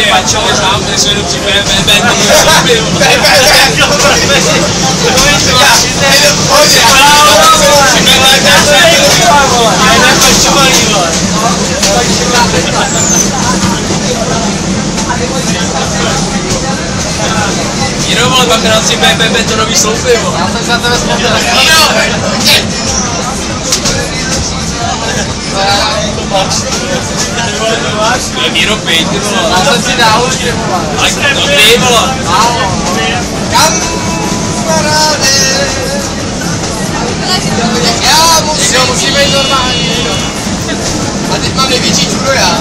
pačo, sám nežeru při BBB, to můžu byl. Jenom vole, dvakrát si BBB to nový sloupy, vole. Já jsem za tebe vzpomněl. To je výrobky, ty vole. Já jsem si dál už nemoval. Ale to ty, vole. Kamaráde. Já musím být normální. A teď mám největší čudo já.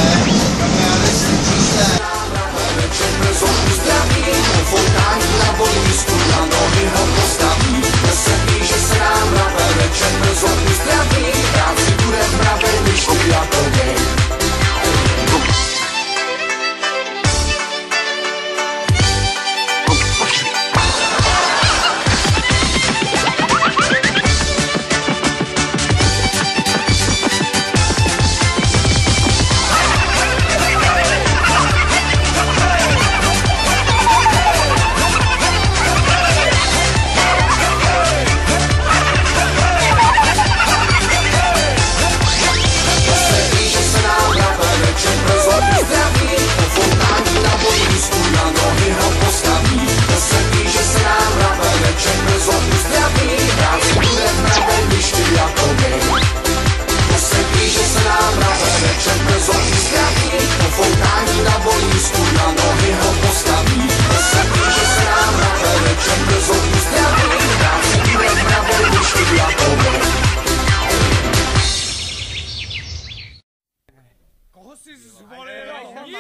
Koho jsi zvolil? Nic,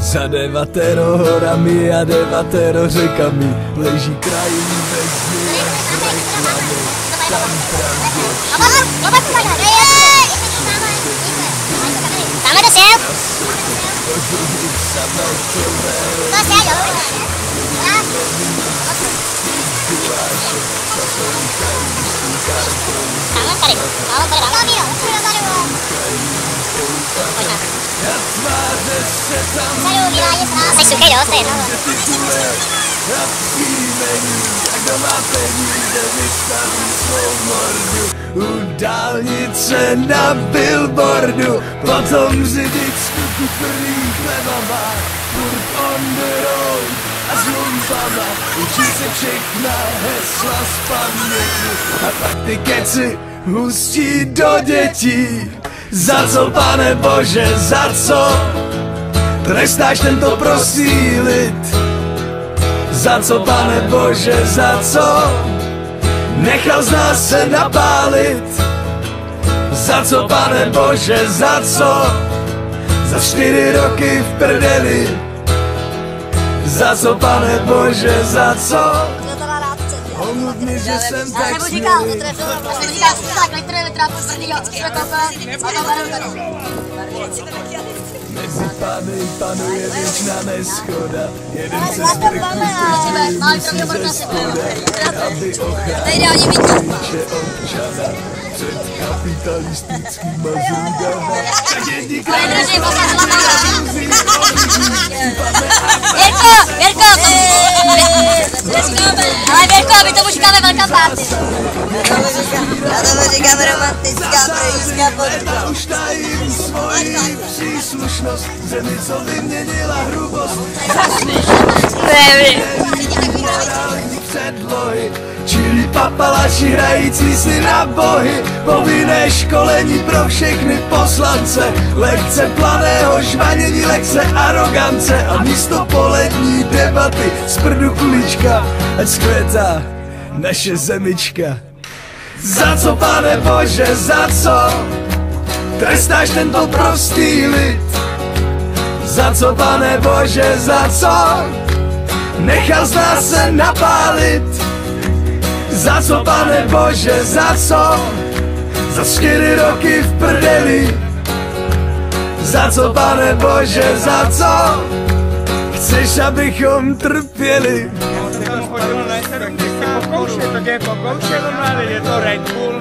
Za 9 horami a 9 řekami leží krajiny bez dny a reklamy, tam pravdě Jsi suchý dost, je u dálnice na billboardu, potom řidičku kutrý chleba má, furt on the road a s lumpama, učí se všechna hesla z paměti a pak ty keci hustí do dětí. Za co, pane Bože, za co trestáš tento prostý lid? Za co, pane Bože, za co nechal z nás se napálit? Za co, pane Bože, za co? Za 4 roky v prdeli. Za co, pane Bože, za co? Omluv mi, že jsem tak smělý. Mezi pány panuje věčná neschoda. Jeden se strků točí se skoda, aby ochránil rodiče občana před kapitalistickýma zůdama. Tak jednikrát ale Věrko, my tomu říkáme velká party. Já tomu říkám romantická projistka podruba. už tajím svoji příslušnost, zemi, co vyměnila hrubost. Předlohy, čili papalaši hrající si na bohy, povinné školení pro všechny poslance, lekce planého žvanění, lekce arogance a místo polední debaty z prdu ulička, ať zkvětá naše zemička. Za co, pane Bože, za co trestáš tento prostý lid? Za co, pane Bože, za co nechal z nás se napálit? Za co, pane Bože, za co? Za 4 roky v prdeli. Za co, pane Bože, za co chceš, abychom trpěli? pokoušet, to je pokoušet, je to Red Bull,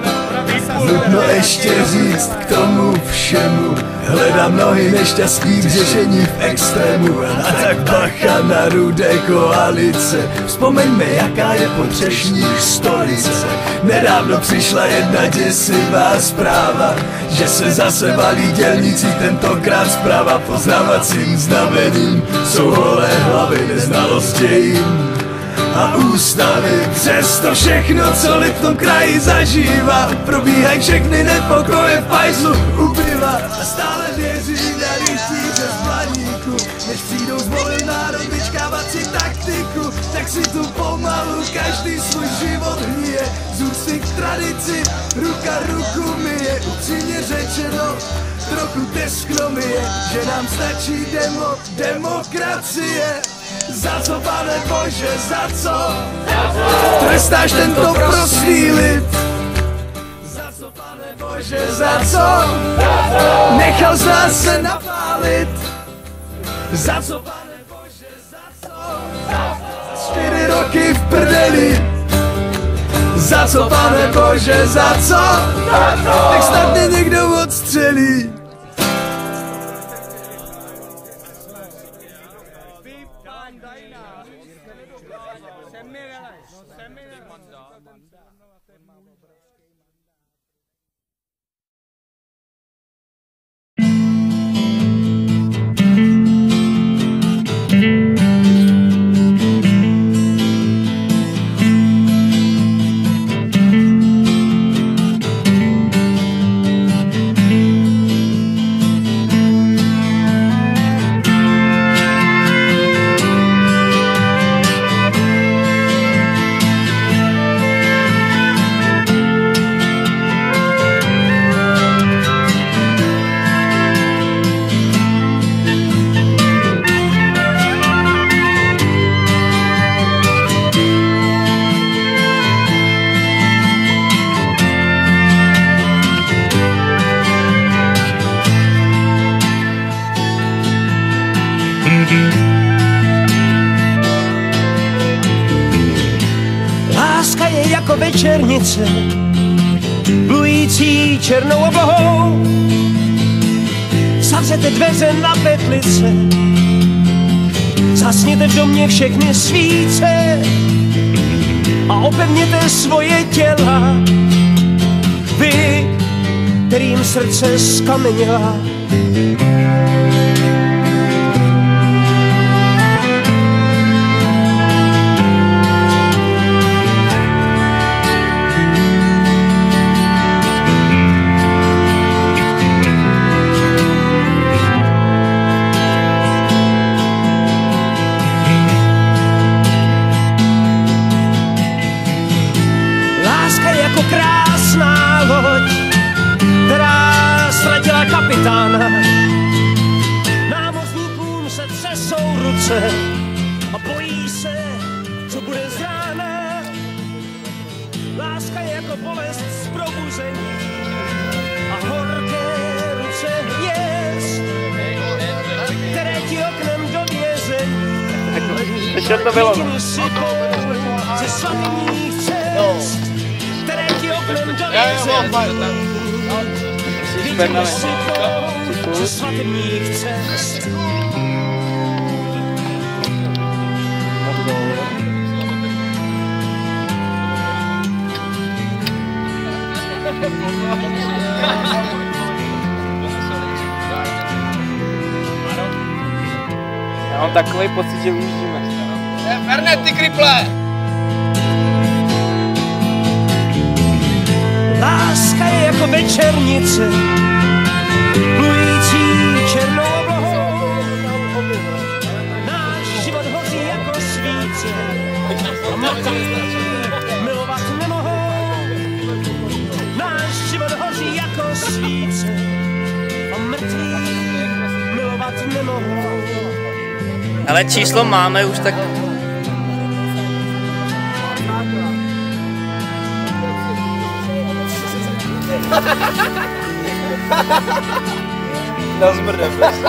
Nutno ještě říct k tomu všemu, hledám nohy nešťastných řešení v extrému. A tak bacha na rudé koalice, vzpomeňme, jaká je po třešních stolice. Nedávno přišla jedna děsivá zpráva, že se zase valí dělníci, tentokrát zpráva poznávacím znamením. Jsou holé hlavy, neznalost dějin a ústavy. Přesto všechno, co lid v tom kraji zažívá, probíhají všechny nepokoje v pajzlu u piva. A stále věří na rytíře z Blaníku, než přijdou zvolit národ vyčkávat si taktiku. Tak si tu pomalu každý svůj život hníje, z úcty k tradici ruka ruku myje. Upřímně řečeno, trochu teskno mi je, že nám stačí demokracie. Za co, pane Bože, za co trestáš tento prostý lid? Za co, pane Bože, za co nechal z nás se napálit? Za co, pane Bože, za co 4 roky v prdeli? Za co, pane Bože, za co tak snad mě někdo odstřelí? Láska je jako večernice, plující černou oblohou. Zavřete dveře na petlice, zasněte v domě všechny svíce a opevněte svoje těla. Vy, kterým srdce skameněla. Láska je jako krásná loď, která ztratila kapitána. Námořníkům se třesou ruce a bojí se, co bude z rána. Láska je jako bolest z probuzení a horké ruce hvězd, které ti oknem do vězení jediný sypou ze svatých cest, které ti oknem do vězení jediný sypou ze svatých cest. Já mám takový pocit, že užijeme. Fernet, ty kriple! Láska je jako večernice, plující černou oblohou. Náš život hoří jako svíce a mrtví milovat nemohou. Náš život hoří jako svíce a mrtví milovat nemohou. Ale číslo máme už tak... Nazmrdem prostě.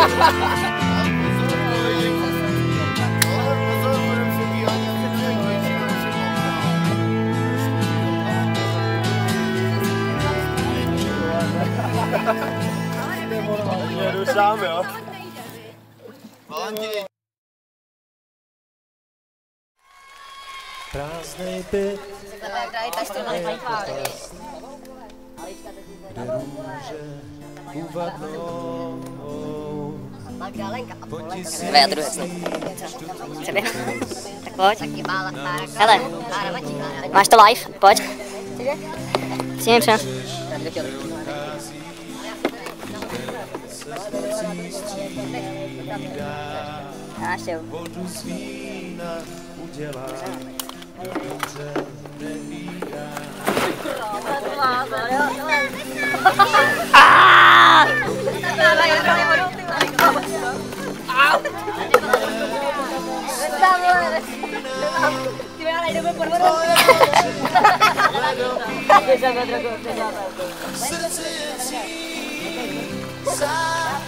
prázdnej byt, kde růže uvadnou po tisící Tak pojď. Hele, máš to live? Pojď. S ním třeba. vodu z vína udělá, dobře nehlídá. Srdce je cít, sám,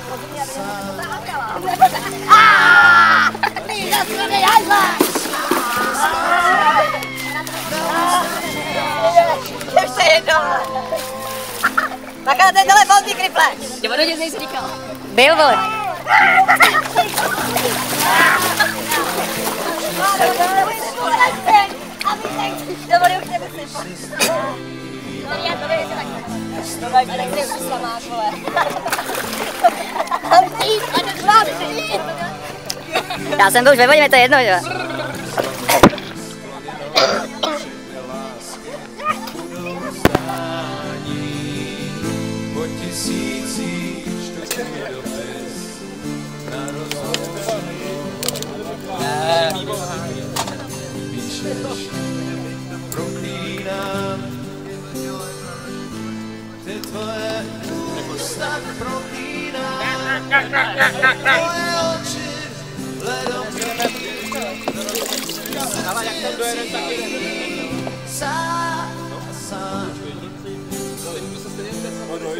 Ještě jednou. Bacha na ten telefon, ty kriple. Ty vodu nic nejsi říkal. Byl, vole. Do vody už nemusím. Já to vím, že takhle. No tak ty už máš, vole. Já jsem byl už ve vodě, mi to je jedno, že? po tisících štěstí dopis na rozhodnutí. Píšeš, proklínám, ty tvoje ústa proklínám, tvoje oči ledomělý. Sám a sám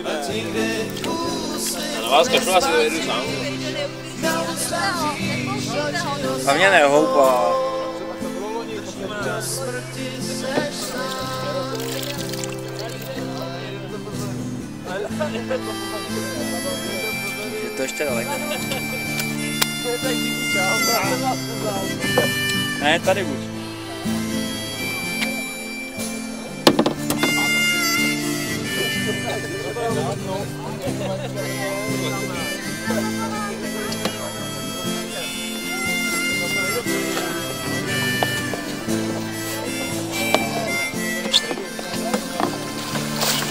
a ti, kdy úsvit Na vás kašlu, asi dojedu sám. na ústa říš, A mě nehoupá. do smrti seš sám. Je to ještě daleko. Ne, tady už.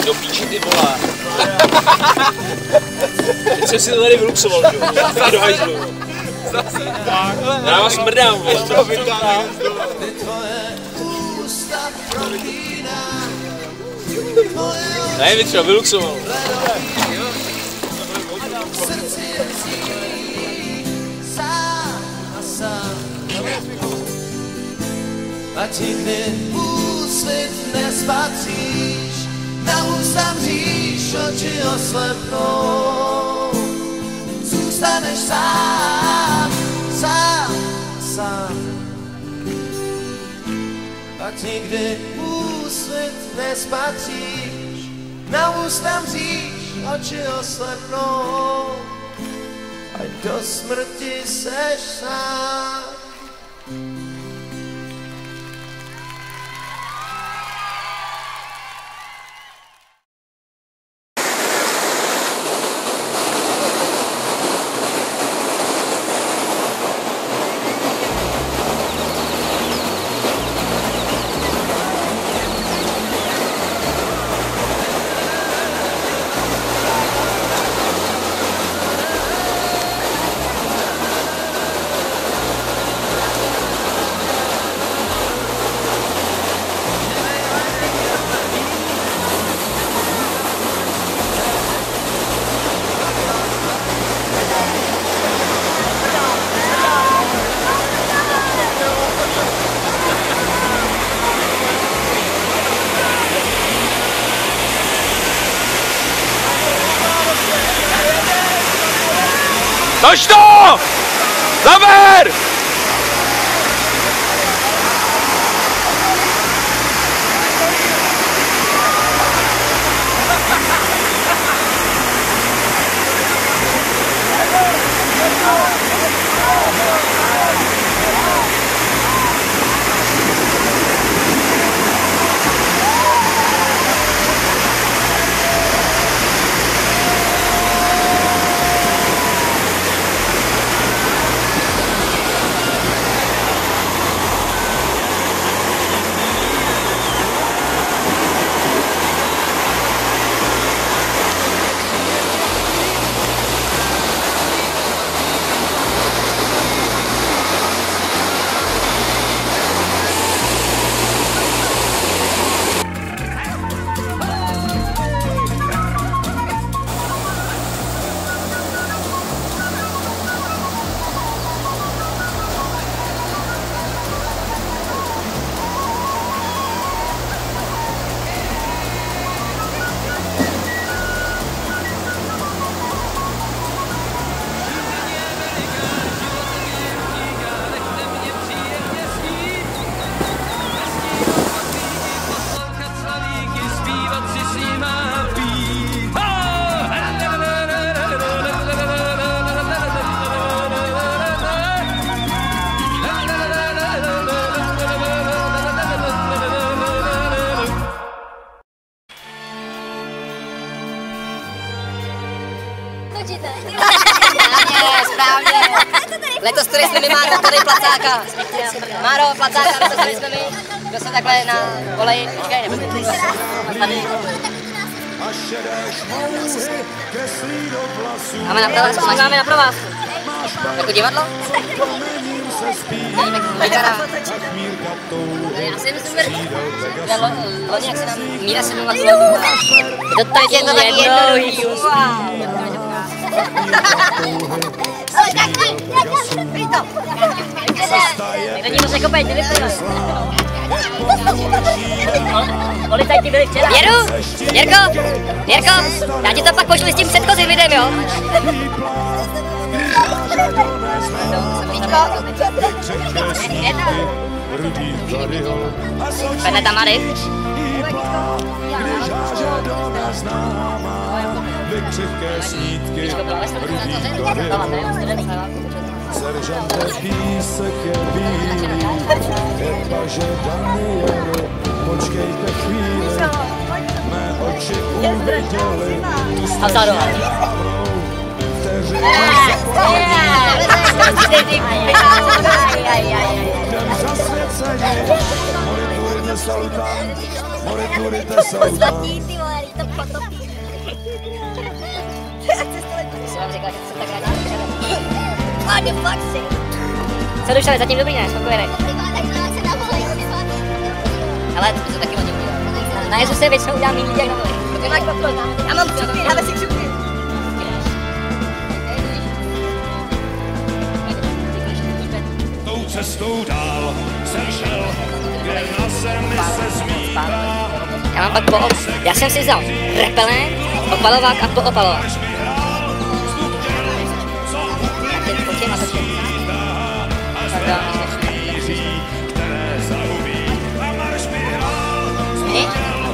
Do píči, ty vole. Teď jsem si to tady vyluxoval, že jo? Zase do hajzlu. Já vás smrdám, vole. Ty tvoje ústa proklínám, tvoje Ne, třeba vyluxoval. srdce je cít, sám a sám. A ti, kdy úsvit nespatříš, na ústa mříš, oči oslepnou. Zůstaneš sám, sám, sám. A ti, kdy úsvit nespatříš, na ústa mříš, oči oslepnou. A do smrti seš sám. Toč to! Zaber! Letos tady jsme my, Máro, tady placáka. Máro, placáka, letos tady jsme my. Kdo se takhle na oleji, počkej, nebo tady. Máme na provázku, máme na provázku. Jako divadlo? Já si myslím, že loni, jak se nám Míra se mluvila slovu. To tady je to taky jednoduchý. Není moc jako pejt, nevyplývaj. Policajti byli včera. Jirko, já ti to pak pošlu s tím předchozím videem, jo? Pene tam Marek. Seržante písek je bílý, paže Danieli, počkejte chvíli, mé oči uviděli, tu strašnou vteřinu jdem zasvěceně, moriturite salutant, moriturite salutant. Co Dušane, zatím dobrý, ne? Spokojený. Ale to taky hodně udělá. Na Jezu se většinou udělá méně lidí jak na voli. Ty máš kontrol, já mám křupy, dáme si křupy. Tou cestou dál jsem šel, kde na zemi se zmítá. Já mám pak já jsem si vzal repelent, opalovák a poopalovák.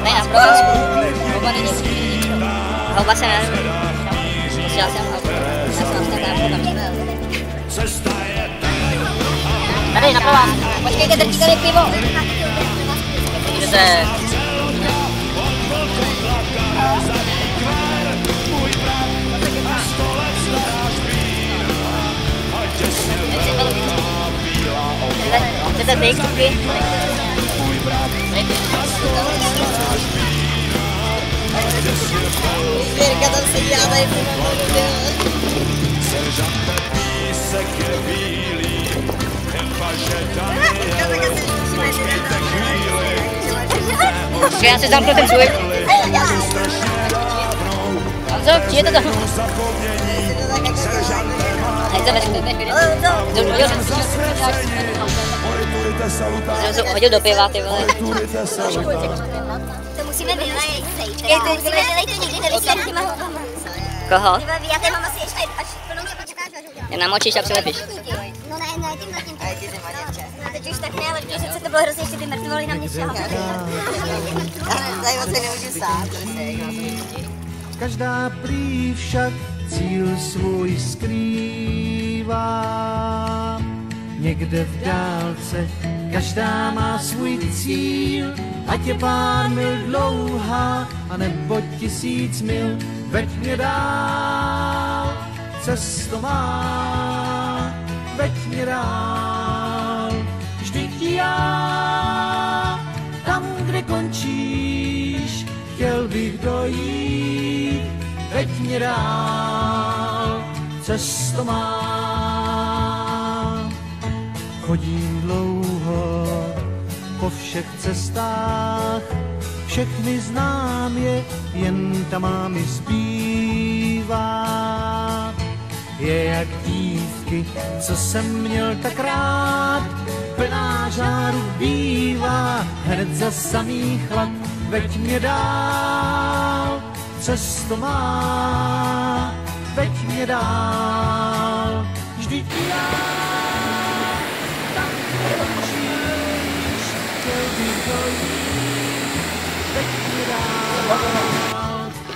Tady na provázku, houba není. Houba se ne. Posílal jsem houbu. Já jsem vlastně tady tady na provázku. Počkejte, drtí tady pivo. Můžete... Chcete ty kuky? Jirka tam se dělá tady Seržante písek je bílý, paže Danieli, počkejte chvíli, Já se zamknu ten svůj. Co? Přijde to tam? Jsem hodil do piva, ty vole. To musíme vylejt. Musíme vylejt, to nikdy nevysvětlím těma houbama. Koho? Já tady mám asi ještě, až plnou tě počekáš, až udělám. Je namočíš a přilepíš. No ne, tím. Teď už tak ne, ale když to bylo hrozně, že ty mrtvoly na mě šahaly. Tady moc se nemůžu sát. Každá prý však cíl svůj skrývá. Někde v dálce každá má svůj cíl. Ať je pár mil dlouhá, anebo 1000 mil, veď mě dál, cesto má, veď mě dál. Vždyť já, tam, kde končíš, chtěl bych dojít, veď mě dál, cesto má. Chodím dlouho po všech cestách, všechny znám je, jen ta má mi zbývá. Je jak dívky, co jsem měl tak rád, plná žáru bývá, hned za samý chlad, veď mě dál, cesto má, veď mě dál, vždyť já.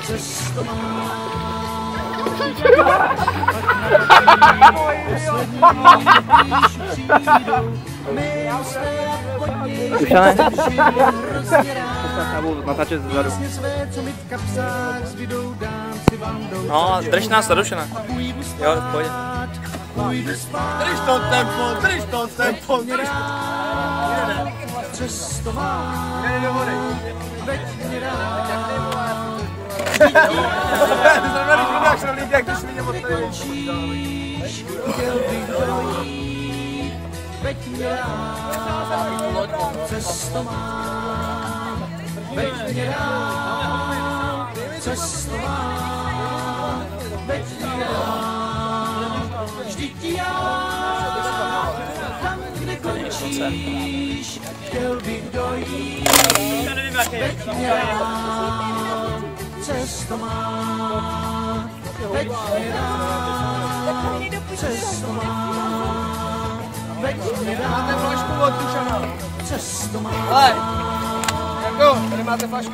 Cesto Dušane? Natáčet zezadu. No, drž nás, Dušane. Jo, v pohodě. půjdu spát. Drž to tempo. Přesto mám. Jde do vody. Veď mě rád. To znamená, že dáš rovník, jak to svině od tady. Chtěl bych dojít. Veď mě rád. Přesto mám. Veď mě rád. Přesto mám. Veď mě rád. Vždyť já. Tam, kde končíš. Chtěl bych dojít. Veď mě rád. Přesto mám. Veď mě rád. Přesto mám. Veď mě rád. Máte flašku od Dušana. Přesto mám. Hele. Jako, tady máte flašku.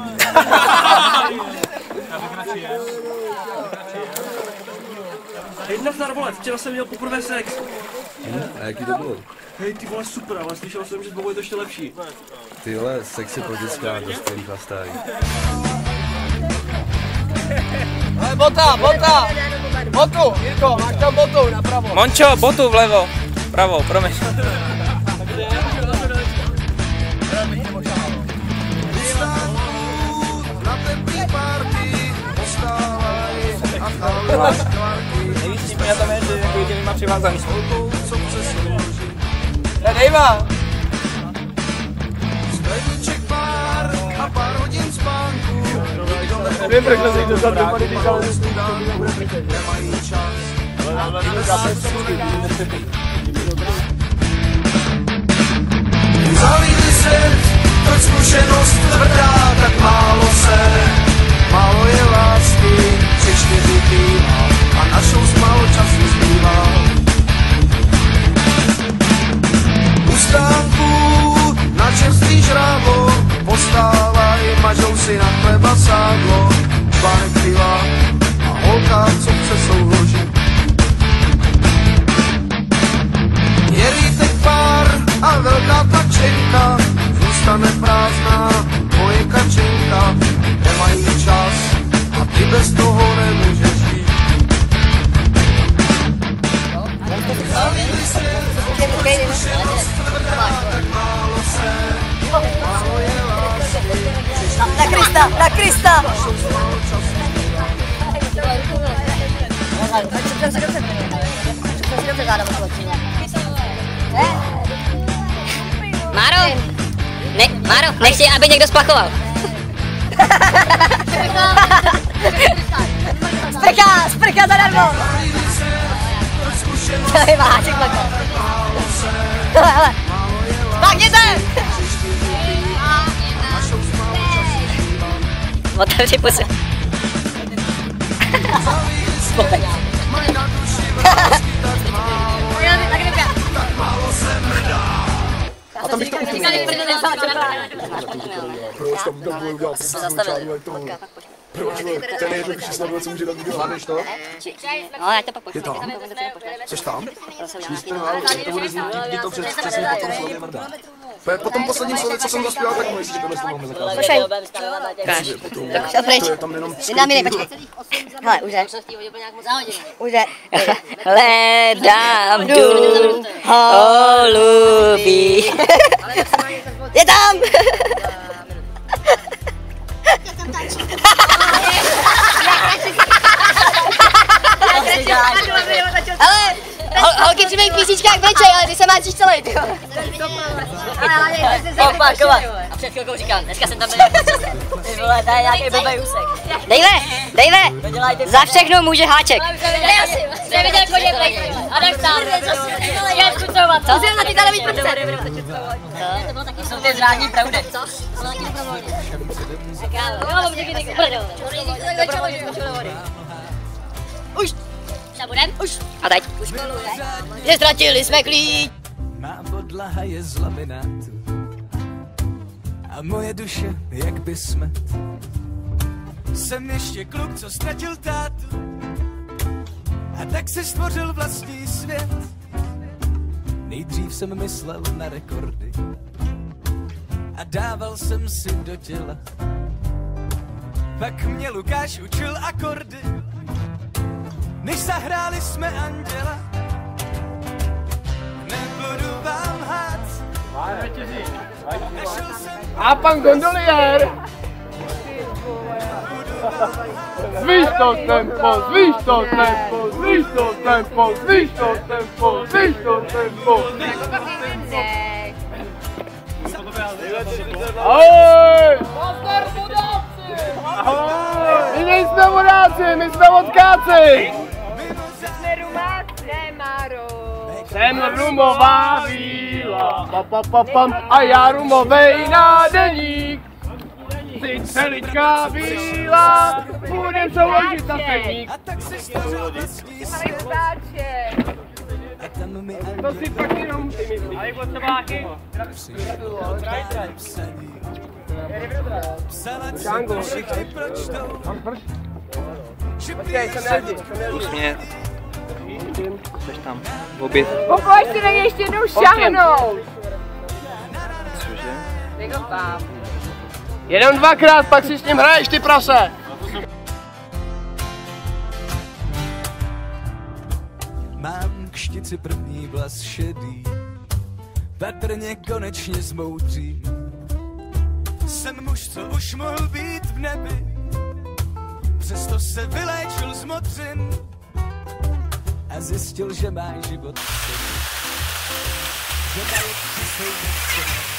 Jedna zdar, vole, včera jsem měl poprvé sex. A jaký to bylo? Hej, ty vole, super, ale slyšel jsem, že s Bobou je to ještě lepší. Ty vole, sex je pro dětská, dospělých a starých. Ale bota! Botu, Jirko, máš tam botu napravo. Mončo, botu vlevo. Pravo, promiň. Nejvíc vtipný na tom je, že jako jediný má přivázaný. Dejva! Nevím, proč nás někdo tam dopady dýchal. Zalídli svět, proč zkušenost tvrdá, tak málo je lásky, 3-4 bývá a na šous málo času zbývá. U stánku na čerstvý žrávo postávají, mažou si na chleba sádlo, článek piva a holka, co chce souložit. Je lítek pár a velká tačenka, zůstane prázdná moje kačenka, nemají čas a ty bez toho nemůžeš žít. Na Krista! Máro, nechci, aby někdo splachoval. Sprcha zadarmo! Tady má háček plakal. Hele, spáchněte! Otevři pusy. Spokoj. A tam bych to úplně Proč tam budu udělat Proč, ten nejjednodušší snad, co může dát do hlavy, to? No, já to pak pošlu. Je tam? Jsi tam? To bude znít, kdy to přesně po tom slově mrdá. Po tom posledním slově, co jsem zaspěval, tak můžeš si tohle slovo máme zakázat. Pošlej. Šel pryč. Ty nám jiný, počkej. Hele, už je. Hledám dům holubí. Je tam! Ale holky při mých písničkách brečej, ale ty se máčíš celý, tyjo. Opakovat. A před chvilkou říkám, dneska jsem tam byl ty vole, to je nějaký blbej úsek. Dejve, za všechno může háček. Já si neviděl koně brečej. A tak tam, je zkucovat. Co? Musím na ty tady mít prce. To jsou ty zrádní pravdy. Co? To taky dobrovolně. Jo, mám taky nekdo. Už. Už. A teď. Už koluje. Neztratili jsme klíč. Má podlaha je z laminátu a moje duše jak by smet. Jsem ještě kluk, co ztratil tátu a tak si stvořil vlastní svět. Nejdřív jsem myslel na rekordy a dával jsem si do těla. Pak mě Lukáš učil akordy, než zahráli jsme anděla. A pan gondoliér! Zvýš to tempo, zvýš to tempo, zvýš to tempo, zvýš to tempo, zvýš to tempo. Ahoj! Ahoj! My nejsme vodáci, my jsme vodkáci! Jsem rumová víla, a já rumovej nádeník. Ty celička bílá, budem se ložit na stejník. To si pak jenom ty myslíš. Ale potřebáky? Žángo. Počkej, jsem nerdi. Usmět. Jseš tam. Oběd. Pokož si na něj ještě jednou šáhnout. Cože? Jenom dvakrát, pak si s ním hraješ, ty prase. Mám k štici první vlas šedý, patrně konečně zmoudří. Jsem muž, co už mohl být v nebi, přesto se vyléčil z modřin a zjistil, že má život v sobě, že má je přesouvat.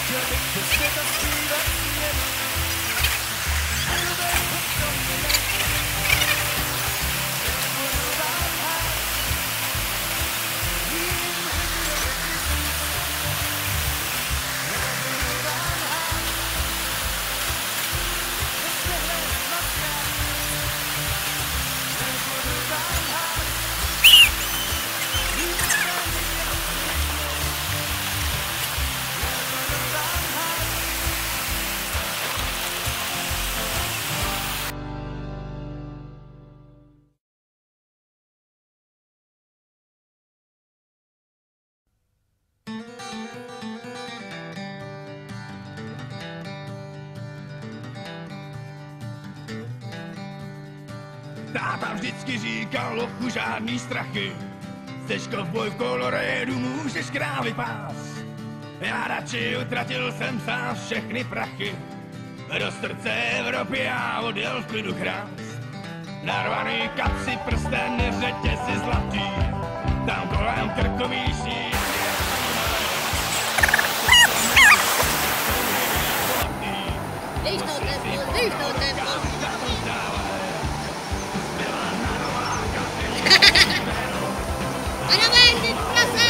Chtěl bych do světa zpívat směru a nové potomky. Táta vždycky říkal, lochu, žádný strachy. Chceš kovboj v Colorédu, můžeš krávy pás. Já radši utratil jsem sám všechny prachy. Do srdce Evropy já odjel v klidu krást. Narvaný kapsy, prsten, řetězy zlatý. Tam kolem krku míší. Dejš to tempo, dejš to tempo. Ano, ven, ty prase!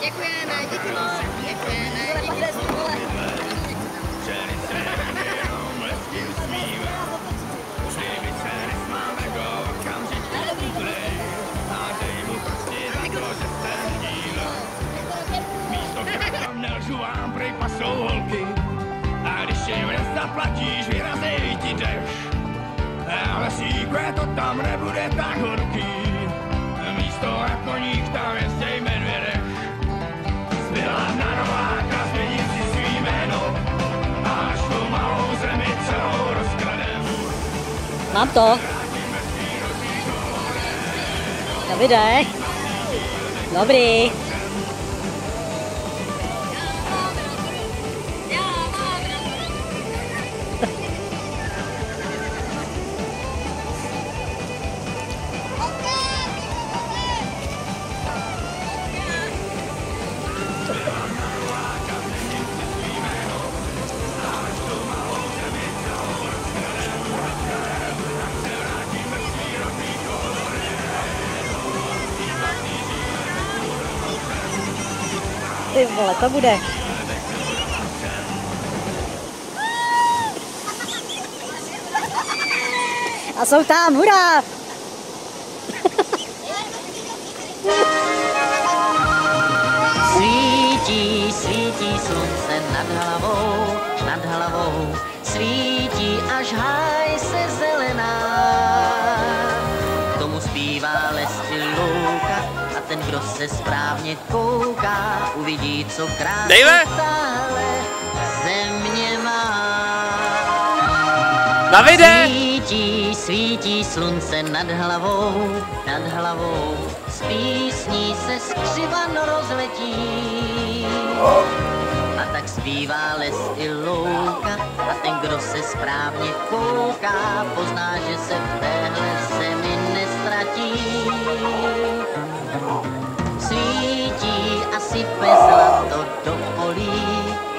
Děkujeme, Nelžu vám, prej pasou holky, a když jim nezaplatíš, vyrazej ti deš. Ale síkve to tam nebude tak horký, místo na koních tam jezdej medvědech. Zbyla na Nováka, změnit si svý jméno, a až tu malou zemi celou rozkradem. Mám to. Davide. Dobrý. Ty vole, to bude. A jsou tam, hurá! Svítí, svítí slunce nad hlavou, svítí až háj se zelená. K tomu zpívá lesy louka a ten, kdo se správně kouká, uvidí, co krásně stále země Davide! Svítí, svítí slunce nad hlavou, s písní se skřivan rozletí. A tak zpívá les i louka, a ten, kdo se správně kouká, pozná, že se v téhle zemi nestratí. Svítí a sype zlato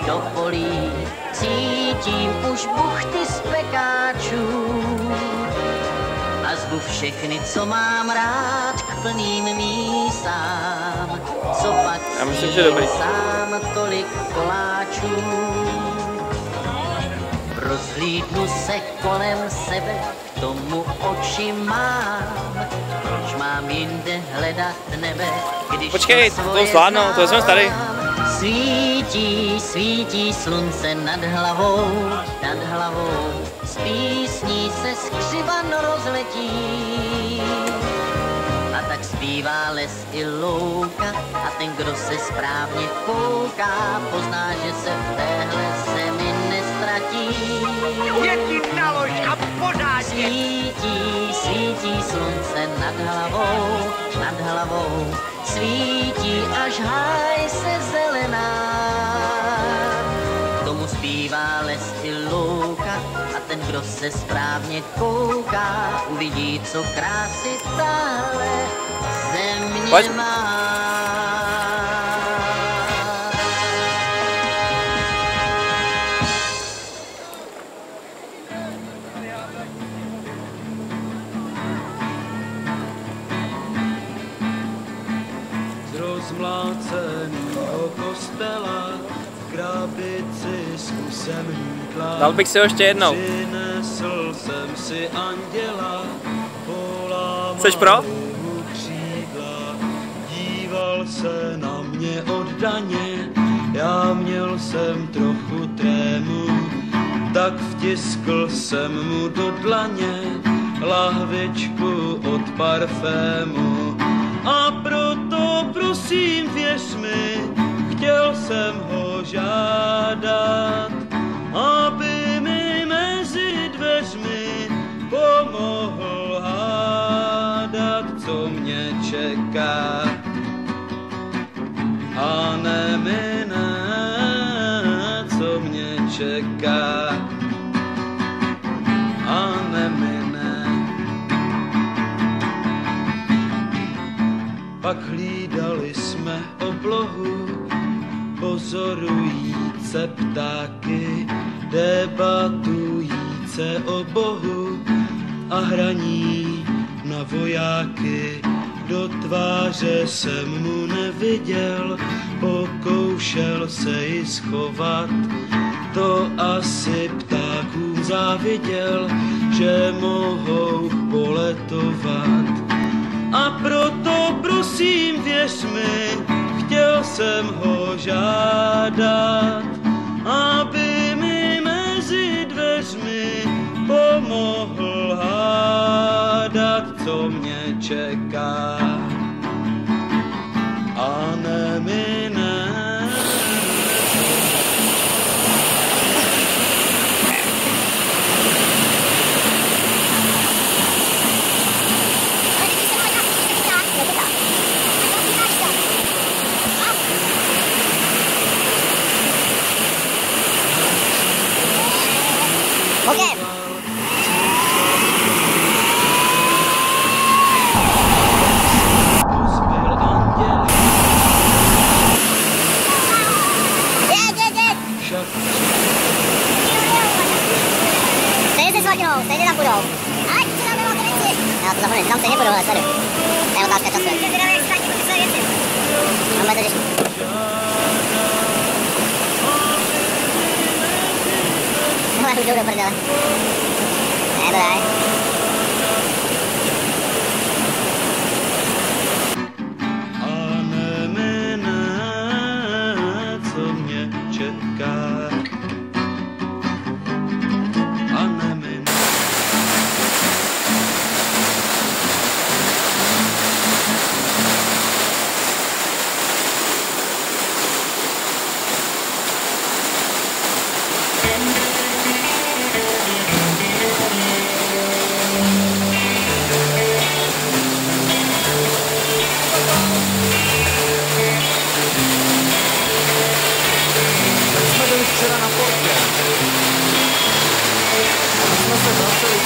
do polí, cítím už buchty z pekáčů. A zvu všechny, co mám rád, k plným mísám, co pak sám tolik koláčů. Rozhlídnu se kolem sebe, k tomu oči mám, proč mám jinde hledat nebe, když počkej, to zvládnu, to jsem starý. Svítí, svítí slunce nad hlavou, s písní se skřivan rozletí. A tak zpívá les i louka, a ten, kdo se správně kouká, pozná, že se v téhle zemi nestratí. Děti nalož a pořádně! Svítí, svítí slunce nad hlavou, svítí až háj se zelená. K tomu zpívá les i louka, a ten, kdo se správně kouká, uvidí, co krásy tahle země má. Rozmlácenýho kostela v krabici s kusem mýdla. Dal bych si ho ještě jednou. Přinesl jsem si anděla, Jseš pro? Křídla, díval se na mě oddaně, já měl jsem trochu trému, tak vtiskl jsem mu do dlaně lahvičku od parfému. A proto prosím věř mi, chtěl jsem ho žádat, aby mi mezi dveřmi pomohl hádat, co mě čeká. A nemine, co mě čeká. A nemine. Pak hlídali jsme oblohu, pozorujíce ptáky, debatujíce o Bohu a hraní na vojáky. Do tváře jsem mu neviděl, pokoušel se ji schovat. To asi ptákům záviděl, že mohou poletovat. A proto prosím věř mi, chtěl jsem ho žádat, aby mi mezi dveřmi pomohl hádat, co mě čeká. A nemine. Okay. Stejně tam budou. Ale ti tam bylo věci. Já to zapomněl, tam stejně budou, ale sleduj. To je otázka času. No, bude to těžké. No, už jdou do prdele. Ne, to daj. A nemine, co mě čeká.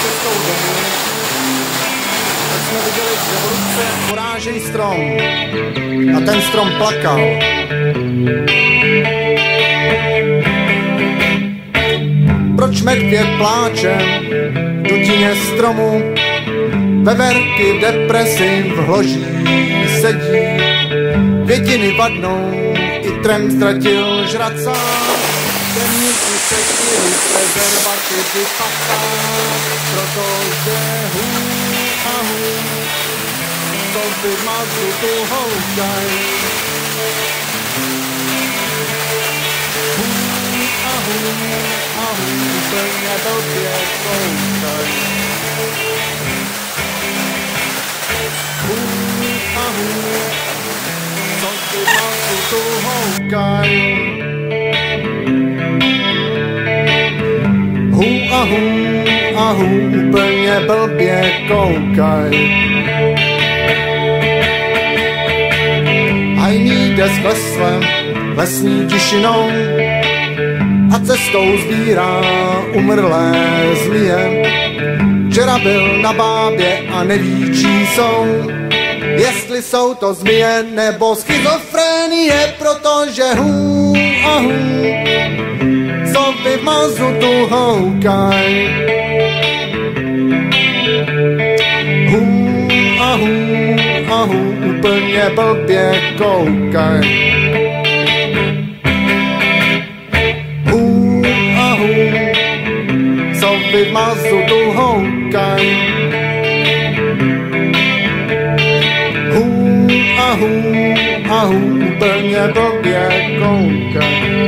cestou domů, tak jsme viděli, že horúce porážejí strom. A ten strom plakal. Proč medvěd pláče v dutině stromu, veverky v depresi v hloží sedí, květiny vadnou, i trem ztratil žraca, temníky se chtěli prezervativy patát, protože to by v mazutu houkaj. Úplně blbě koukaj. Co ty mazutu houkaj. Úplně blbě koukaj. Hajný jde s kleslem, lesní tišinou a cestou sbírá umrlé zmije. Včera byl na bábě a neví, čí jsou, jestli jsou to zmije nebo schizofrenie, protože co vy v mazutu houkaj. Úplně blbě koukaj. Co vy v mazutu houkaj. Úplně blbě koukaj.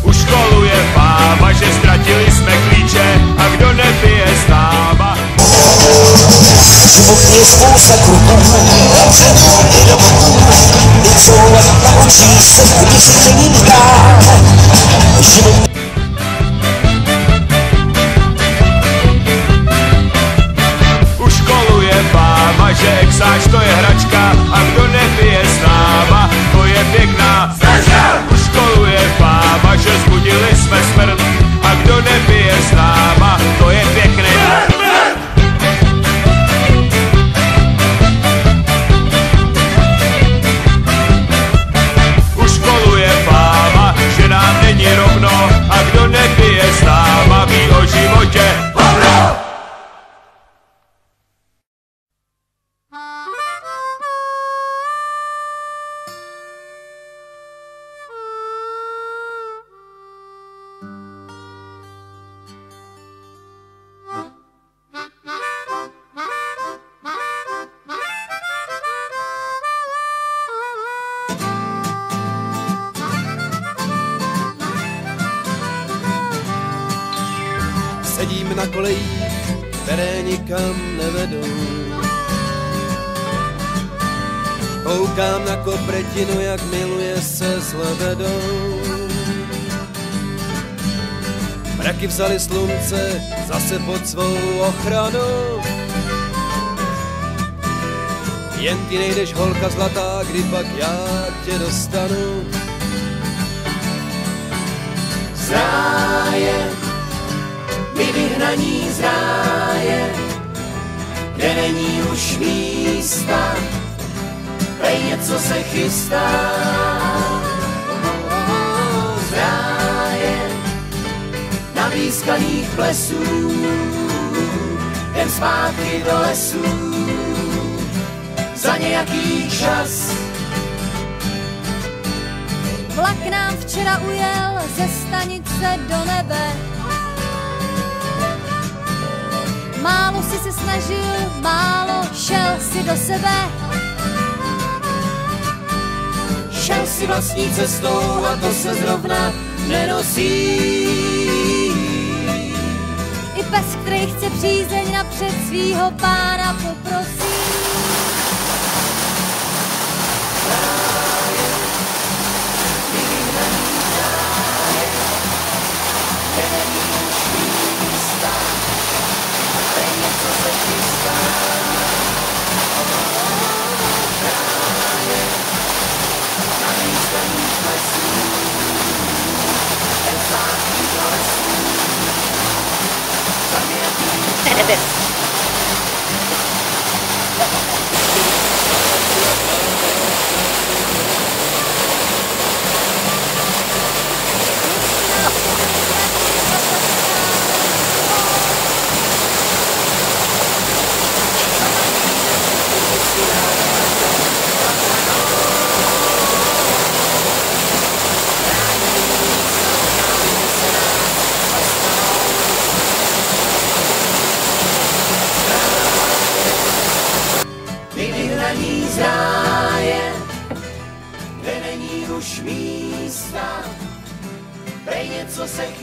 Už koluje fáma, že ztratili jsme klíče a kdo nepije s náma. Život je spousta krutů, zavřenou i domů. Něco naučí se, když se jim dá. Život Už koluje fáma, že exáž to je hračka a kdo nepije s náma, to je pěkná značka. Už koluje fáma, že zbudili jsme smrt a kdo nepije s náma, to je pěkný Už koluje fáma, že nám není rovno a kdo nepije s náma, ví o životě hovno. Sedím na kolejích, které nikam nevedou. Koukám na kopretinu, jak miluje se s lebedou. Mraky vzali slunce zase pod svou ochranu. Jen ty nejdeš, holka zlatá, kdy pak já tě dostanu. Zájem, my vyhnaní z ráje, kde není už místa, prej něco se chystá. Z ráje, navýskaných plesů, jen zpátky do lesů, za nějaký čas. Vlak nám včera ujel ze stanice do nebe. Málo si se snažil, málo šel si do sebe. Šel si vlastní cestou a to se zrovna nenosí. I pes, který chce přízeň napřed svýho pána poprosí.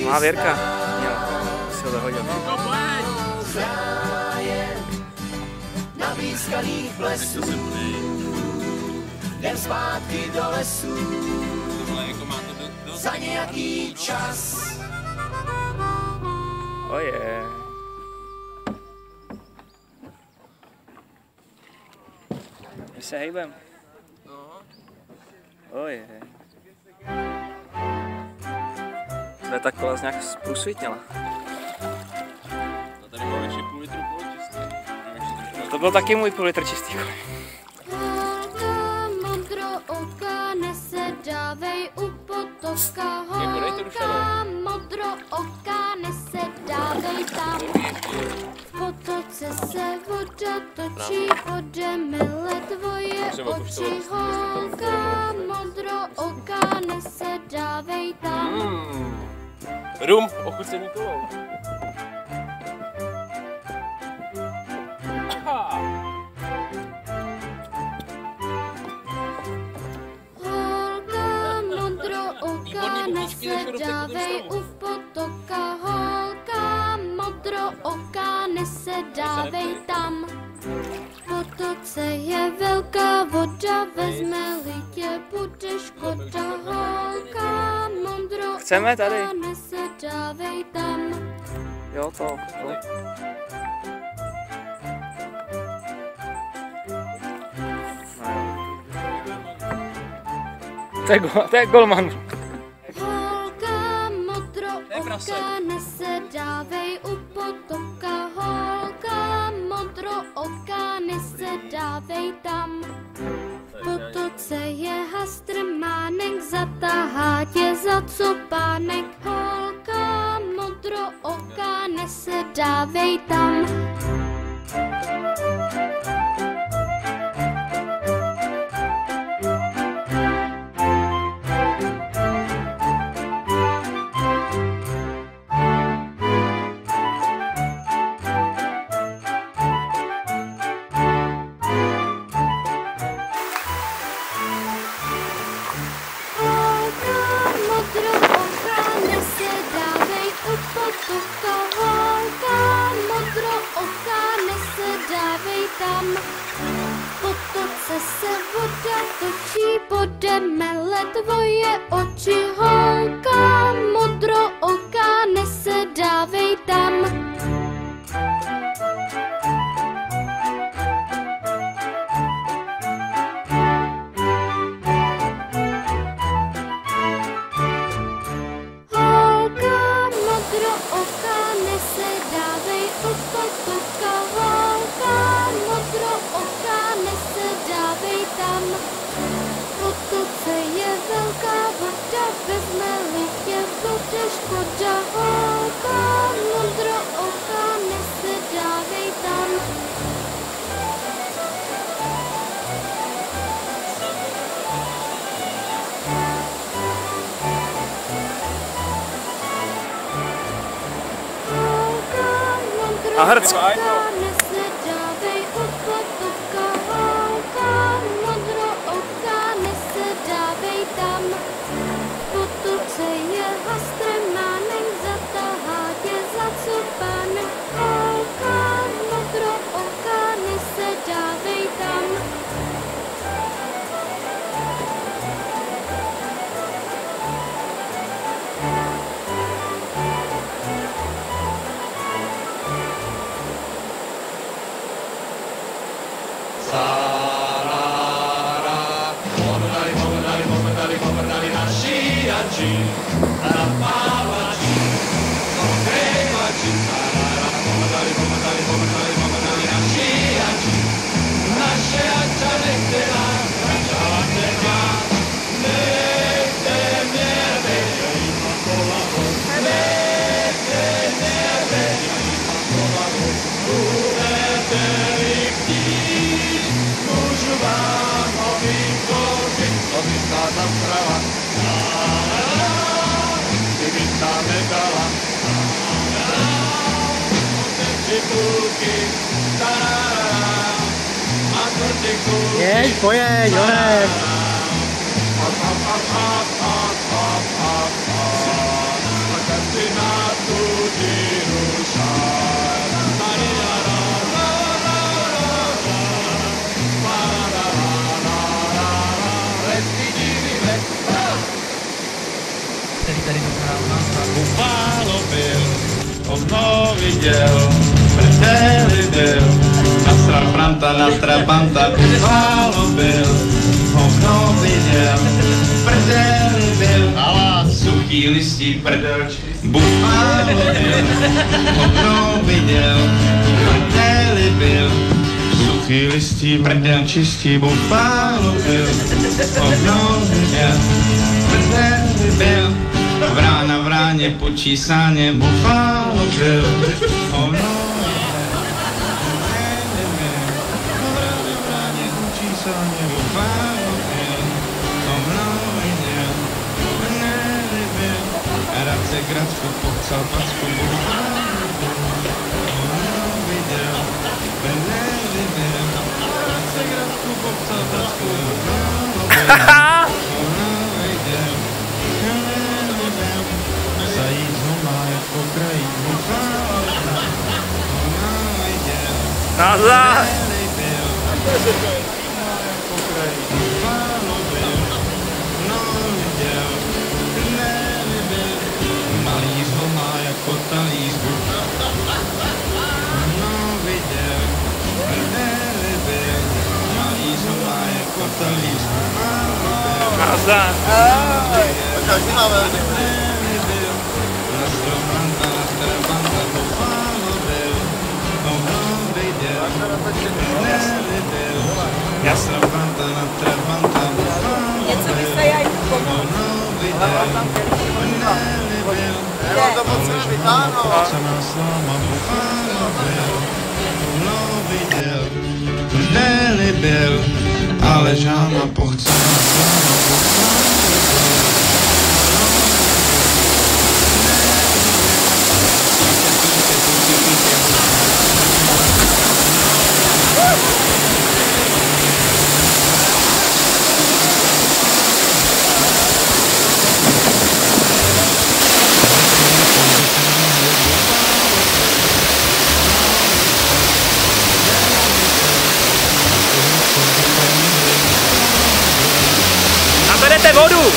Má Věrka. Jo, se ho zahodil. Na výskaných plesů, jdem zpátky do lesů, za nějaký čas. Oje. My se hejbem. Oje. Ta kola nějak průsvítněla. Tady máme ještě půl litru čistý. To byl taky můj půl litr čistý kolej. Modrooká nesedávej u potoka, holka modrooká nesedávej tam. V potoce se voda točí, odemele tvoje oči, holka modrooká nesedávej tam. Rum, ochucený kolou. Holka modrooká nesedávej u potoka, holka modrooká nesedávej tam. V potoce je velká voda, vezme-li tě, bude škoda, holka modrooká Chceme tady. nesedávej tam. Jo, to. To je golman. Holka modrooká nesedávej u potoka, holka modrooká nesedávej tam. V potoce je hastrmánek, zatáhá tě za copánek, holka modrooká nesedávej tam. Potoce se voda točí, podemele tvoje oči, holka modrooká nesedávej tam. Holka modrooká nesedávej u potoka, holka modrooká nesedávej tam. V potoce je velká voda, vezme-li tě, bude škoda, holka modrooká nesedávej tam. A Hrdsko. Nesedávej u potoka, holka modrooká nesedávej tam. Jeď, pojeď, Jonek. Bufalo byl, ono viděl, prdeli byl, na strapanta, bufalo byl, ono viděl, prdeli byl, suchý listí prdel, bufalo byl, ono viděl, prdeli byl, suchý listí prdel čistý, bufalo byl, ono viděl, prdeli byl. Vrána v ráně počísáně, bufalo byl, ono v ráně počísáně, bufalo byl, ono viděl, nebyl, Radce Gracku pochcal packu, bufalo byl, ono viděl, nebyl, Radce Gracku pochcal packu, bufalo byl, ono viděl, zajít ho má jako krajín, bufalo byl, ona viděl, Nazad! malíř ho má jako talíř, no viděl, nelibil, malíř ho má jako talíř, Nazad! nelibil, na stromanta, na strabanta, bufalo byl, ono viděl, nelibil, na strabanta, na trabanta, bufalo byl, ono viděl, nelibil, co nás láma, bufalo byl, ono viděl, nelibil, ale žádná pochcená sláma, bufalo byl. Naberete vodu!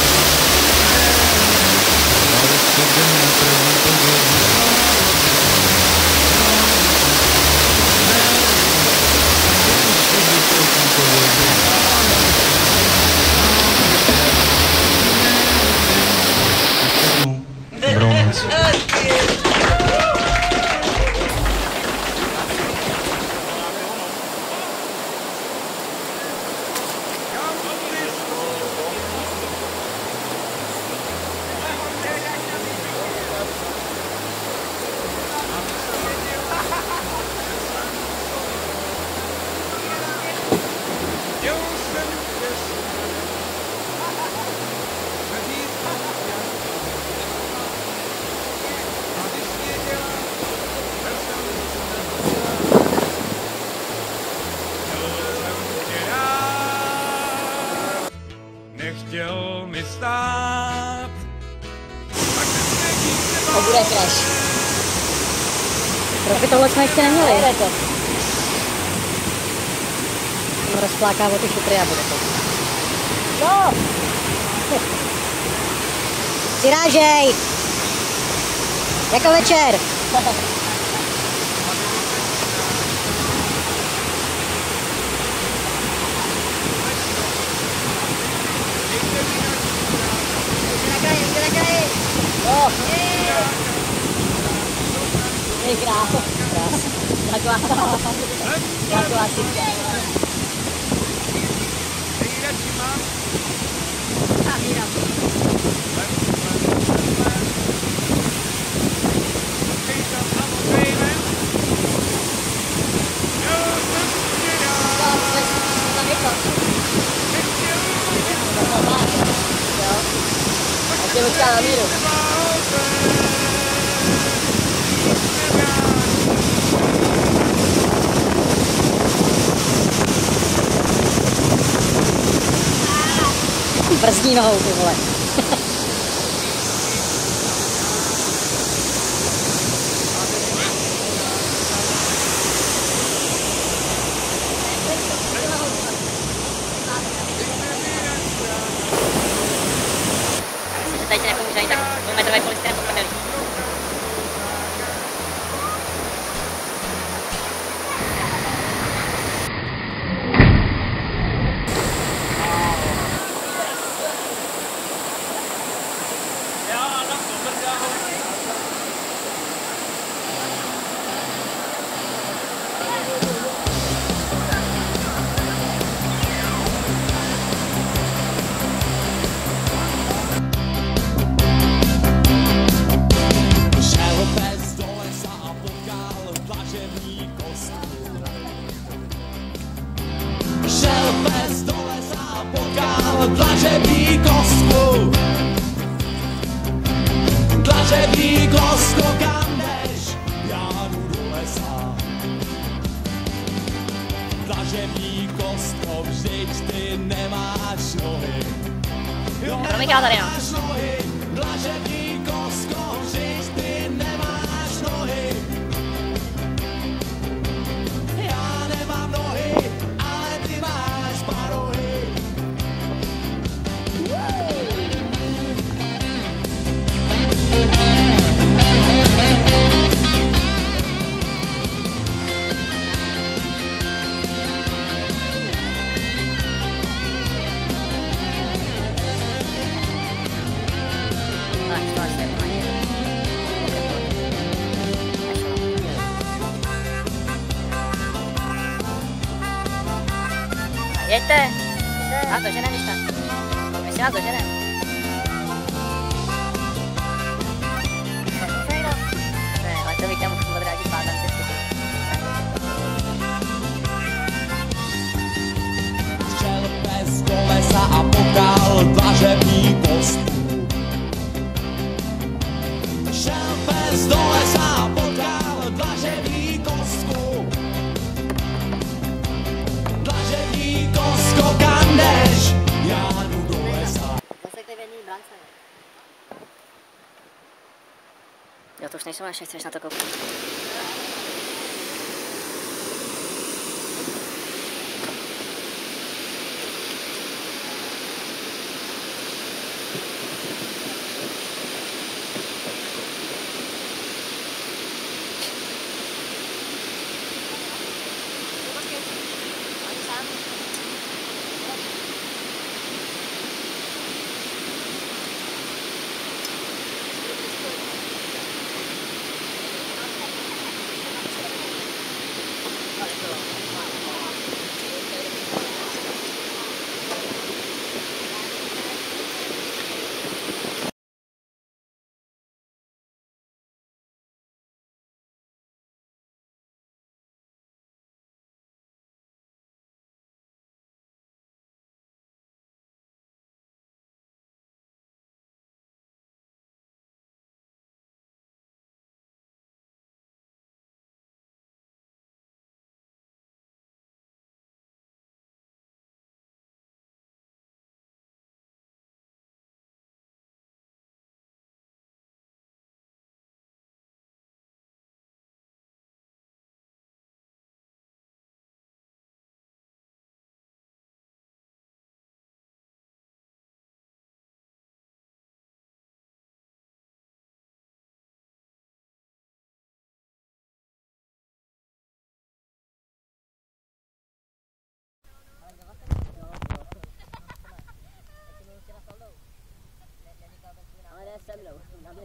Nechtěl mi stát. To bude crash. Profi, tohle jsme ještě neměli. Jde to. Rozpláká o ty šutry a bude to. No! Přirážej! Jako večer! Ty krávo, taková sypka. Tě počká na míru. Brzdí nohou, ty vole. Tady ti nepomůže ani tak dvoumetrový polystyrén pod kabelí. Dlažební kostku, dlažební kostku, kam jdeš, já jdu do lesa. Dlažební kostko, vždyť ty nemáš nohy. Nemáš nohy, dlažební kostko, vždyť ty nemáš nohy. Já nemám nohy, ale ty máš parohy. Jeďte! Já to ženem, když tak. My si nás doženem. Ale to víte, musím odrážit pádem cesty. Šel pes do lesa a potkal dlažební kostku. Šel pes do lesa a potkal dlažební kostku. Dlažební kostko, kam jdeš? Já jdu do lesa. Zasekli v jedný brance. Jo, to už nejsou naše, chceš na to koupit.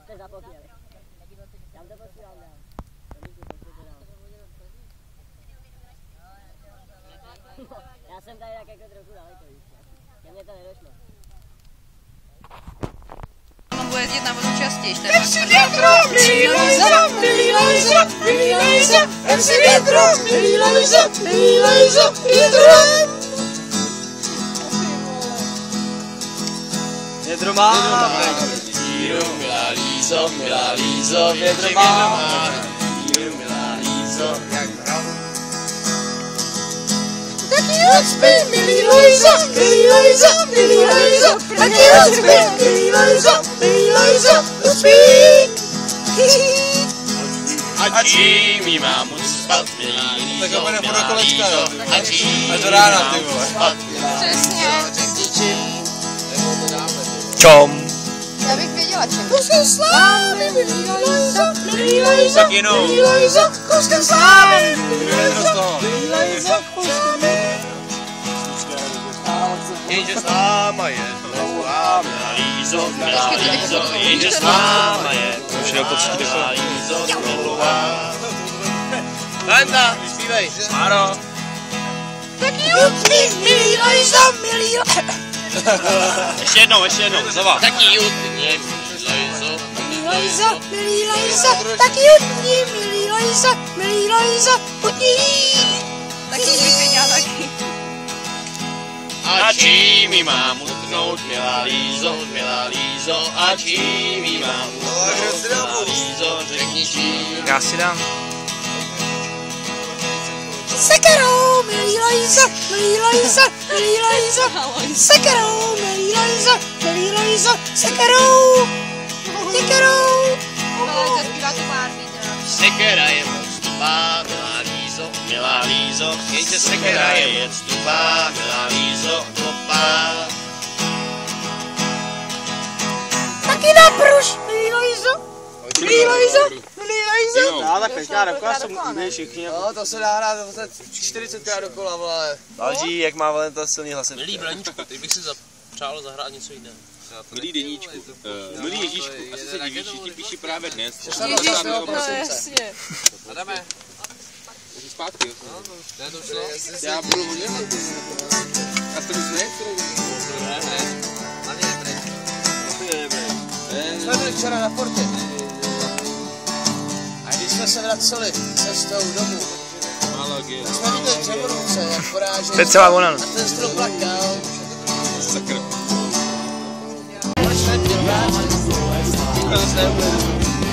jste zapomněli. Tam to posílám dál. Já jsem tady tak jako trochu daleko, víš. Ke mně to nedošlo. On bude jezdit na vodu častěji, to je fakt MC Větro, milý Lejzo, MC Větro, milý Lejzo, Větro. Větro má. Milá Lízo, větro má. Milá Lízo, jak hrom. Taky ucpi, milý Lejzo, taky ucpi, milý Lejzo, ucpi. A čím jí mám ucpat, milá Lízo, tak bude po kolečka, jo. A čím až do rána, ty vole. přesně. Čom. Já bych věděla čem. Kouskem slávy, milý Lejzo, Tak jinou. kouskem slávy, jenže s náma je dlouhá, milá Lízo, jenže s náma je milá Lízo, dlouhá. Lenda, vyspívej. Ano. taky ucpi, milý Lejzo, Ještě jednou, znova. Taky utni, milý Lejzo, taky utni, milý Lejzo, utni. Tak to bych věděla taky. A čím jí mám utknout, milá Lízo, a čím jí mám utknout, milá Lízo, řekni čím. Já si dám. Sekerou, milý Lejzo, sekerou, milý Lejzo, sekerou. To zpívá tu Barbie, teda. Sekera je moc tupá, milá Lízo, jenže sekera je moc tupá, milá Lízo, topá. Taky napruž, milý Lejzo. Já tak teď dokola se umí všichni. No, to se dá hrát 40krát dokola, vole. Záleží, jak má Valenta silný hlasy. Milý Braníčku, ty bych si přál zahrát něco jiného. Milý Deníčku, milý Ježíšku, asi se divíš, že ti píši právě dnes. Ježíš, no jasně. Jdeme. Jsi zpátky, jo? Ne, to už je. Já budu hodně. A to nic nechci. Jsme byli včera na portě. A když jsme se vraceli cestou domů, tak jsme viděli Čevorůvce, jak porážejí. To je celá ona. A ten strop plakal. Sakr.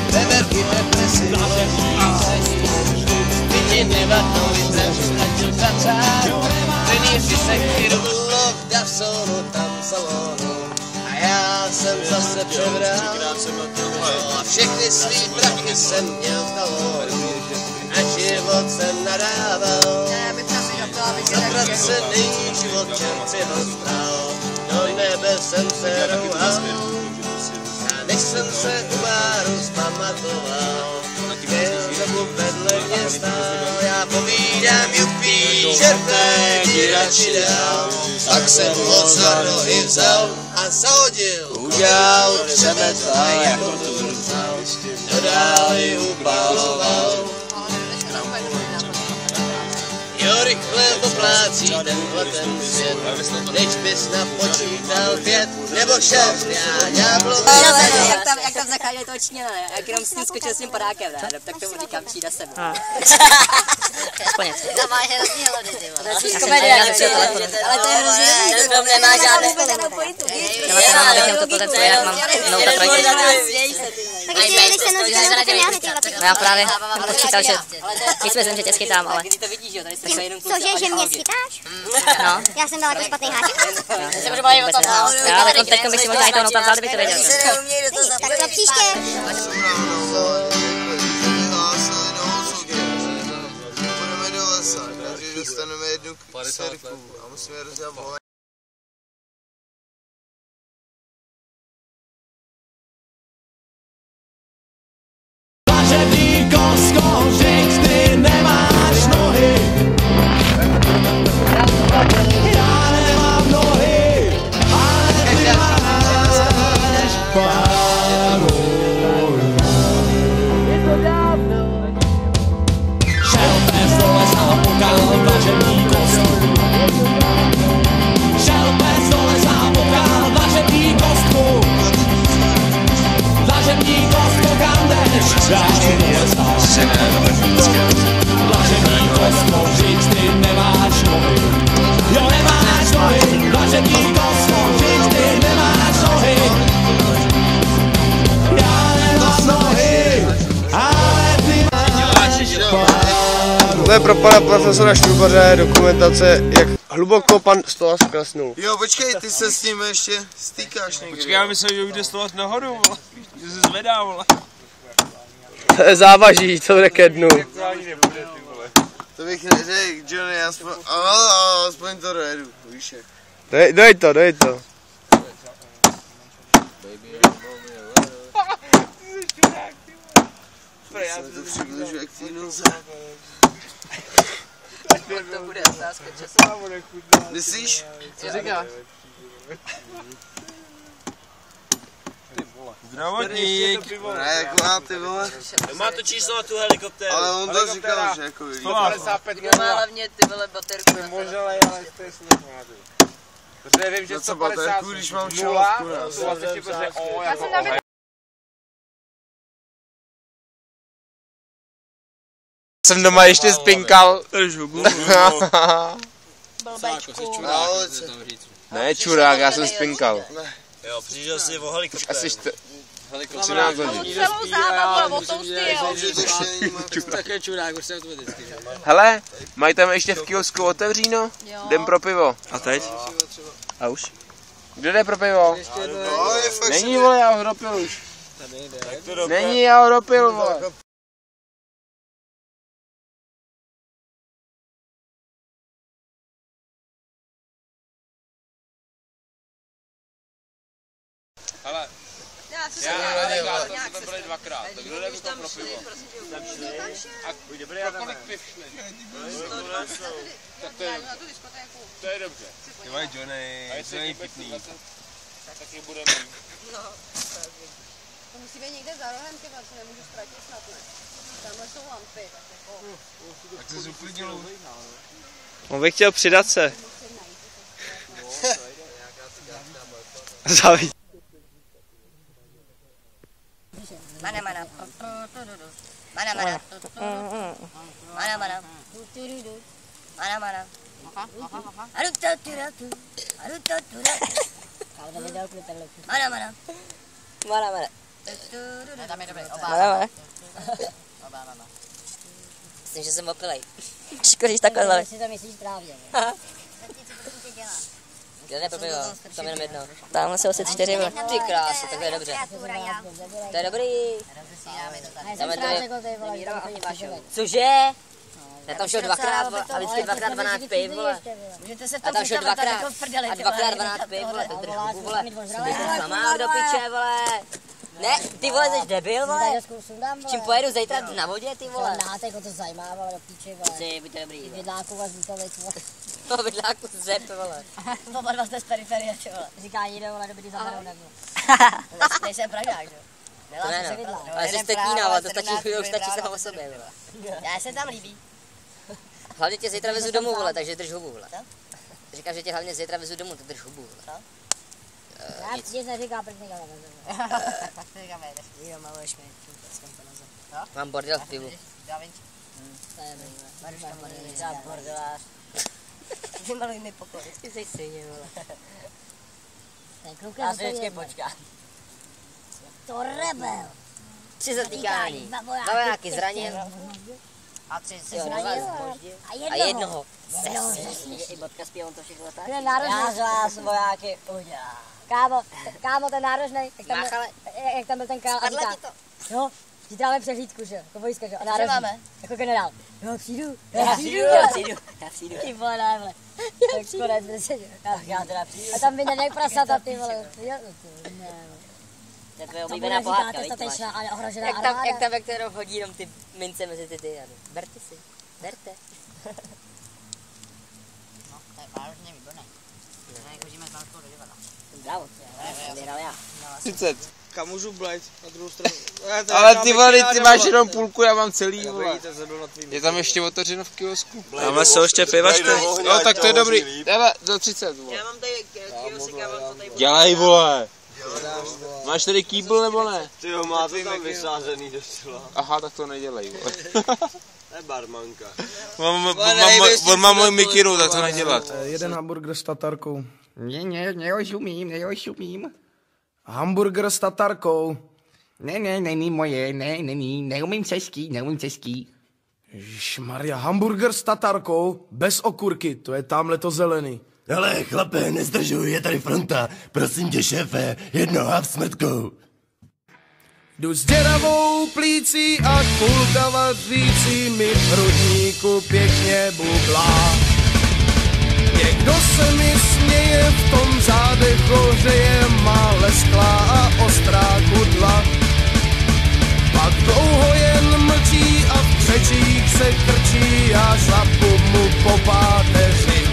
Veverky depresi, vidiny vatnou vytraž, ztratil kacák. Treníři se chvíru v Davsonu, tam salonu. A já jsem zase přebral. A všechny svý prachy jsem měl v talonu. A život jsem nadával. Zatracený život jsem si ho stál. Do nebe jsem se rouhal. Než jsem se u baru zpamatoval, byl dobu vedle mě stál. Já povídám, jupí, že ti radši dál. Tak jsem ho za rohy vzal a zahodil. Udělal přemetal, jako tu vzal. Dodál ji upaloval. Jo, rychle poplácí tenhle ten svět, než bys napočítal 5 nebo 6, já ďáblo. Jak tam zacháděli toho Číňana, jak jenom s tím skočil s tím padákem, ne? Tak tomu říkám, přijde sem. Aspoň něco. Tam máš hrozný hlody, ty vole. Já jsem ale to je hrozný, to nemá žádné. Já bych měl to potenciál, jak mám Note 3. Tak ještě když se nosíte na kameráře, ty vole. No já právě jsem počítal, že myslím, že tě schytám, ale... Cože, že mě schytáš? No. Já jsem dala jako špatný háček. Já teďka bych si možná i toho Note vzal, kdybych to věděl. Tak to příště. Půjdeme do lesa, takže dostaneme jednu sérku a musíme rozdělat volej. Vážený kosko, říct, ty nemáš nohy. Já nemám nohy, ale ty máš pár. Tohle pro pana profesora Šrubaře dokumentace, jak hluboko pan Stolas klesnul. Jo, počkej, ty se s ním ještě stýkáš někdy. Počkej, já myslím, že už jde Stolas nahoru, vole. Že se zvedá, vole. To je závaží, to bude ke dnu. To bych neřekl, Johnny, aspoň to dojedu, víš jak. Dej to. Já to přibližuje k té noze. To bude otázka času. Myslíš? Co říkáš? Zdravotník. Ne, jako má ty vole. Má to číslo na tu helikoptéru. Ale on to říkal, že jako vylíbí. 155 Má hlavně ty vole baterku. Možná, ale to je snad pamatuju. Protože vím, že 150 když mám 0, šalovku, vlastně prostě o jako o. Jsem doma ještě spinkal. Ne, čurák, já jsem spinkal. Jo, přišel si o helikoptéru. Asi 13 hodin. Celou zábavu, o tom styl. Také čurák, už jsem to vždycky. Hele, mají tam ještě v kiosku otevříno? Jdem pro pivo. A teď? A už? Kdo jde pro pivo? Není, vole, já ho dopil už. Není, já ho dopil, vole. Hele, já to byli dvakrát, tak kdo jde pro pivo? A pro kolik piv šli? Tak to je dobře. Jo, Johnny, to není pitný. Taky budeme. To musí být někde za rohem, ty se nemůžu ztratit snad, ne? Tamhle jsou lampy. Tak se zuklidnil. On bych chtěl přidat se. Zavíc. Mana. Mana. Myslím, že jsem opilej. Škodíš takhle hlavě. Si to myslíš právě. Kde ne propivo? Tam jenom jedno. Tamhle jsou asi 4. Ty krásy, takhle je dobře. To je dobrý. Dáme to. Cože? Já tam šel dvakrát a vždycky 2x12 piv, vole. A tam šel dvakrát a 2x12 piv, vole. To drž hubu, vole. Sama do piče, vole. Ne, ty vole, jsi debil, vole. S čím pojedu zítra na vodě, ty vole. Nátek, to zajímá, vole, do píče, vole. Ty, buďte dobrý. Vidláku vás vítovic, vole. No, vidláku zep, vole. Oba dva jste z periferie, ty vole. Říká jde, vole, dobrý za mnou, nebo. Nejsem pražák, že? To ne, no. Ale jsi steknína, ale to stačí samo o sobě, vole. Já se tam líbí. Hlavně tě zítra vezu domů, vole, takže drž hubu, vole. Říkám, že tě hlavně zítra vezu domů, tak drž hubu, vole. Já nic neříkám, proč někam nevezeme. Tak to někam nejdeš. Jo, maluješ mi. Mám bordel v pivu. Bordelář. Ty maluj mi pokoj. Ty jsi svině, vole. Já se vždycky počkám. To rebel. 3 zatýkání. 2 vojáky zranil. A 3 se zranil. A jednoho. I bodka spí, on to všechno tak. Já z vás vojáky udělám. Kámo, ten nárožnej, jak tam byl ten král a říká, jo, ti dáme přehlídku, že jo, jako vojska, že jo, a nárožný, jako generál, jo, přijdu. Ty vole, ne, vole, tak konec, já teda přijdu. A tam vyjde jak prasata, ty vole, ne, to je tvoje oblíbená pohádka, víš, ale ohrožená jak tam jenom hodí jenom ty mince mezi ty, berte si, berte. No, to je vážně výborné. Chodíme s malkou do divadla. Bravo, vyhrál já. 30. Kam můžu blejt na druhou stranu? Ale ty vole, ty máš jenom půlku, já mám celý, vole. Je tam ještě otevřeno v kiosku. Tam jsou ještě pivačky. Jo, tak to je dobrý. Hele, do 30, vole. Já mám tady kiosek, já mám to tady. Dělej, vole. Máš tady kýbl nebo ne? Ty jo, má to tam vysázený docela. Aha, tak to nedělej, vole. To je barmanka. On má můj mikinu, tak to nedělat. Jeden hamburger s tatarkou. Nejošumím. Hamburger s tatarkou. Ne, není moje, není, neumím český. Ježišmarja, hamburger s tatarkou, bez okurky, to je tamhle to zelený. Ale chlape, nezdržuj, je tady fronta. Prosím tě, šéfe, jedno a smrtkou. Jdu s děravou plící a kulka vařící mi v hrudníku pěkně bublá. Někdo se mi směje, v tom zádech hořeje, má lesklá a ostrá kudla. Pak dlouho jen mlčí a v křečích se krčí a šlapu mu po páteři.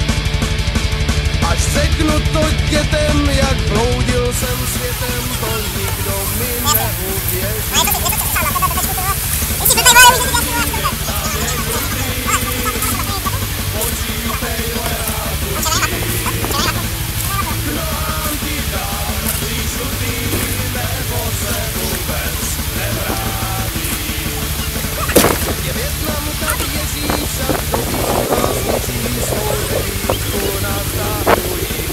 Až řeknu to dětem, jak bloudil jsem světem, to nikdo mi neuvěří. Je Vietnam, tak ježí však do nás zničí svou devítku na záhuji.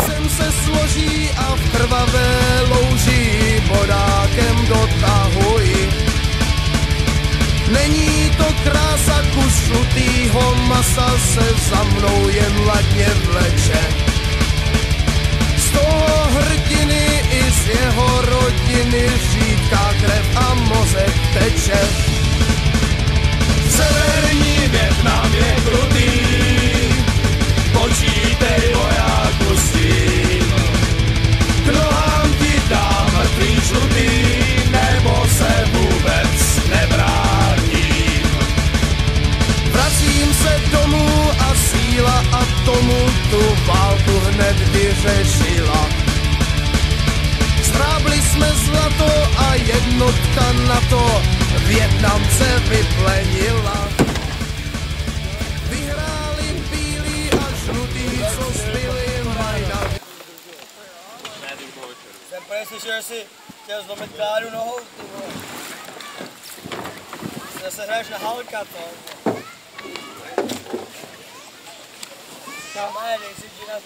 Jsem se složí a v krvavé louži bodákem dotahuji. Není to krása, kus žlutýho masa se za mnou jen ladně vleče. Z toho hrdiny i z jeho rodiny řídká krev a mozek teče. Severní Vietnam je krutý, počítej vojáku s tím. K nohám ti dám mrtvý žlutý, nebo se vůbec nevrátím. Vracím se domů a síla atomu tu válku hned vyřešila. Zhrábli jsme zlato a jednotka na to Vietnamce vyplenila. Vyhráli bílí a žlutý, co zbyli majna. Jsem prý slyšel, že jsi chtěl zlomit Kláru nohou, ty vole. Zase hraješ na Halka, to. Kamaráde, jsi ti na